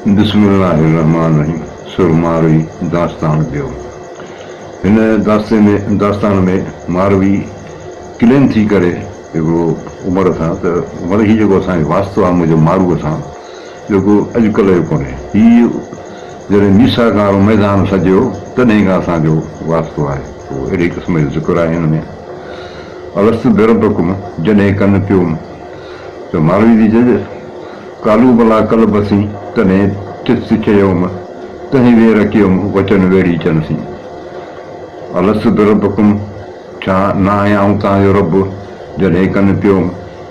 बिस्मिल्लाहिर्रहमानिर्रहीम सुर मारवी दास्तान पियो। हिन दास्तान में मारवी क्लेम थी करे जेको उमिरि सां त वरी हीउ जेको असांजो वास्तो आहे मुंहिंजो मारूअ सां जेको अॼुकल्ह जो कोन्हे, हीउ जॾहिं मीसा खां मैदान सॼियो तॾहिं खां असांजो वास्तो आहे। पोइ अहिड़े क़िस्म जो ज़िक्र आहे हिन में। अलस्तु बिरब्बकुम जॾहिं कनि पियो त मारवी जी जज कालू भला कल बसी तॾहिं तिस चयोमि तंहिं वेर कयुमि वचन वेड़ी चनसी। अलस्तु बिरब्बकुम छा न आहियां आऊं तव्हांजो रब, जॾहिं कनि पियो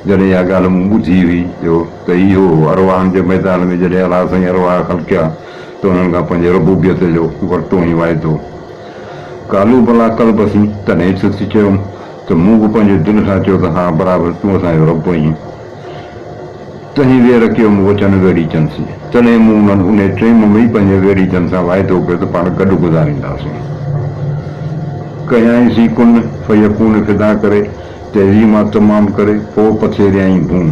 जॾहिं इहा ॻाल्हि मूं ॿुधी हुई जो त इहो अरवाहनि जे मैदान में जॾहिं अलाह साईं अरवाह ख़लकिया त उन्हनि खां पंहिंजे रबूबियत जो वरितो ई वाइदो। कालू भला कल बसी तॾहिं तिस चयुमि त मूं बि पंहिंजे दिलि सां चयो त हा बराबरि तूं असांजो रब आहीं। तंहिं वेर कयुमि वचन वेड़ी चंदसी, तॾहिं मूं उन्हनि उन टेम में ई पंहिंजे वेड़ी चंद सां वाइदो कयो त पाण गॾु गुज़ारींदासीं। कयाईंसीं कुन फयकून फिदा करे तहज़ीमा तमामु करे पोइ पथेरियाई भून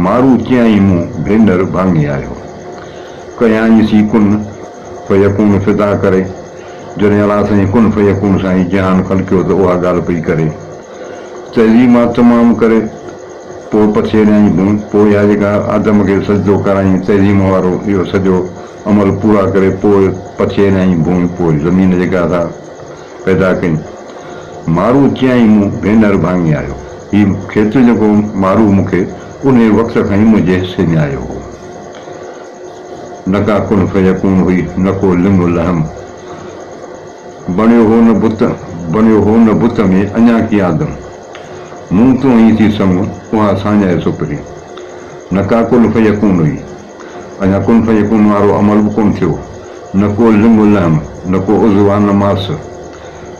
मारू चयाई मूं भेनर भाङे आयो। कयाईंसीं कुन फयकून फिदा करे जॾहिं अलाह साईं कुन फयकून साईं जहान ख़लकियो त उहा ॻाल्हि पई करे। तहज़ीमा तमामु करे पोइ पथेरियाई भून, पोइ इहा जेका आदम खे सजदो कराई तहज़ीम वारो इहो सॼो अमल पूरा करे पोइ पथेरियाई भून, पोइ ज़मीन जेका असां पैदा कई। मारू चयाई मूं भेनर भाङे आयो। हीउ खेत्र जेको मारू मूंखे उन वक़्त खां ई मुंहिंजे हिसे में आयो हो। न का कुन फयकून हुई न को लिंग लहम, बणियो हो न बुत में अञा की आदम, मूं तो ई थी समूं उहा साञाए सुपरी। न का कुन फयकून हुई, अञा कुन फयकून वारो अमल बि कोन थियो, न को लिंग लहम न को उज़वा न मास,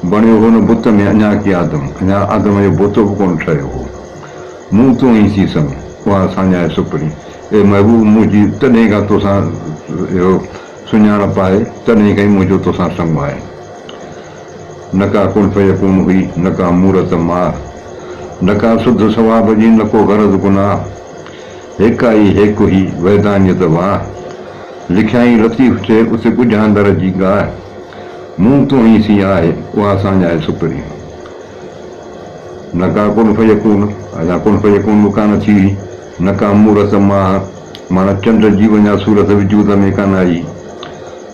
बणियो हो न बुत में अञा की आदम, अञा आदम जो बुत बि कोन ठहियो हो। मूं तो ई थी समूं उहा साञाए सुपरी। ए महबूब मुंहिंजी तॾहिं खां तोसां इहो सुञाणप आहे, तॾहिं खां ई मुंहिंजो तोसां संग आहे। न का कुन फयकून हुई न का मूरत मार, न का सुध सवाब जी न को गरज गुनाह, हिकु आई हिकु ही वैदानियत वाह, लिखियाई लतीफ़ चए उते ॻुझांदड़ जी ॻाल्हि, मूं तो ई सी आहे उहा साञाए सुपरी। न का कुन फयकून, अञा कुन फयकून बि कान थी हुई, न का मूरत मां माना चंड जी वञा सूरत वजूद में कान आई,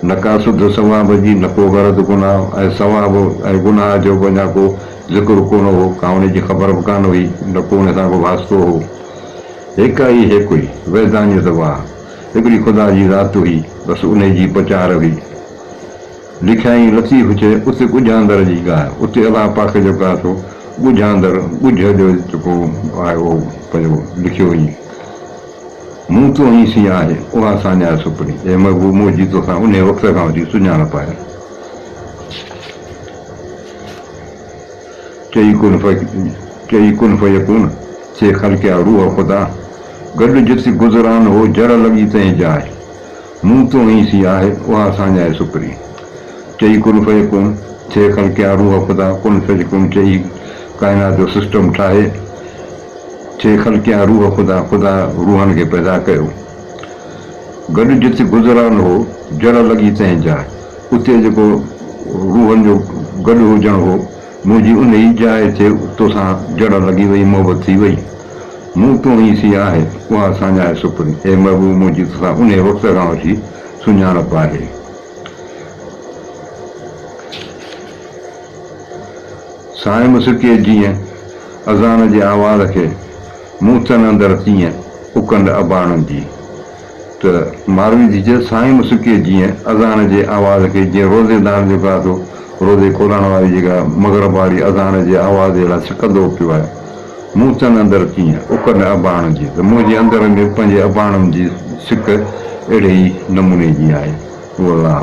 न का सुध सवाब जी न को गरज गुनाह, ऐं सवाब ऐं गुनाह जो बि अञा को ज़िक्र कोन हो, का उन जी ख़बर बि कान हुई, न को उन सां को वास्तो हो। हिकु ई हिकु हुई वैदानियत वाह, हिकिड़ी ख़ुदा जी ज़ात हुई, बसि उन जी प्रचार हुई। लिखियाई लतीफ़ चए उते ॻुझांदड़ जी ॻाल्हि, उते अलाह पाक जेको आहे सो ॻुझांदड़ ॻुझ जो जेको आहे उहो पंहिंजो लिखियो हुई। मूं तो ई सी आहे उहा साञाए सुपरी। ऐं महबूब मुंहिंजी तोसां उन वक़्त खां वठी सुञाणप आहे। चई कुन फयकून चे ख़लकिया रूह ख़ुदा, गॾु जिते गुज़रान हो जड़ लॻी तंहिं जाइ, मूं तो ई सी आहे उहा साञाए सुपरी। चई कुन फयकून थे ख़लकिया रूह ख़ुदा, कुन फयकून चई काइनात जो सिस्टम ठाहे, थे ख़लकिया रूह ख़ुदा, ख़ुदा रूहनि खे पैदा कयो। गॾु जिते गुज़रान हो जड़ लॻी तंहिं जाइ, उते जेको रूहनि जो गॾु हुजणु हो, मुंहिंजी उन ई जाइ ते तोसां जड़ लॻी वई, मोहबत थी वई। मूं तो ई सी आहे उहा साञाए सुपरी। हे महबूब मुंहिंजी तोसां उन वक़्त खां वठी सुञाणप आहे। साए मुस्के जीअं अज़ान जे आवाज़ खे मूं तन अंदरि तीअं उकंड अबाणनि जी। त मारवी जी चए साईं मुस्के जीअं अज़ान जे आवाज़ खे, जीअं रोज़ेदार जेको आहे सो रोज़े खोलण वारी जेका मग़रब वारी अज़ान जे आवाज़ जे लाइ सिकंदो पियो आहे, मूं तन अंदरि तीअं उकंड अबाणनि जी, त मुंहिंजे अंदरि में पंहिंजे अबाणनि जी सिक अहिड़े ई नमूने जी आहे। अल्लाह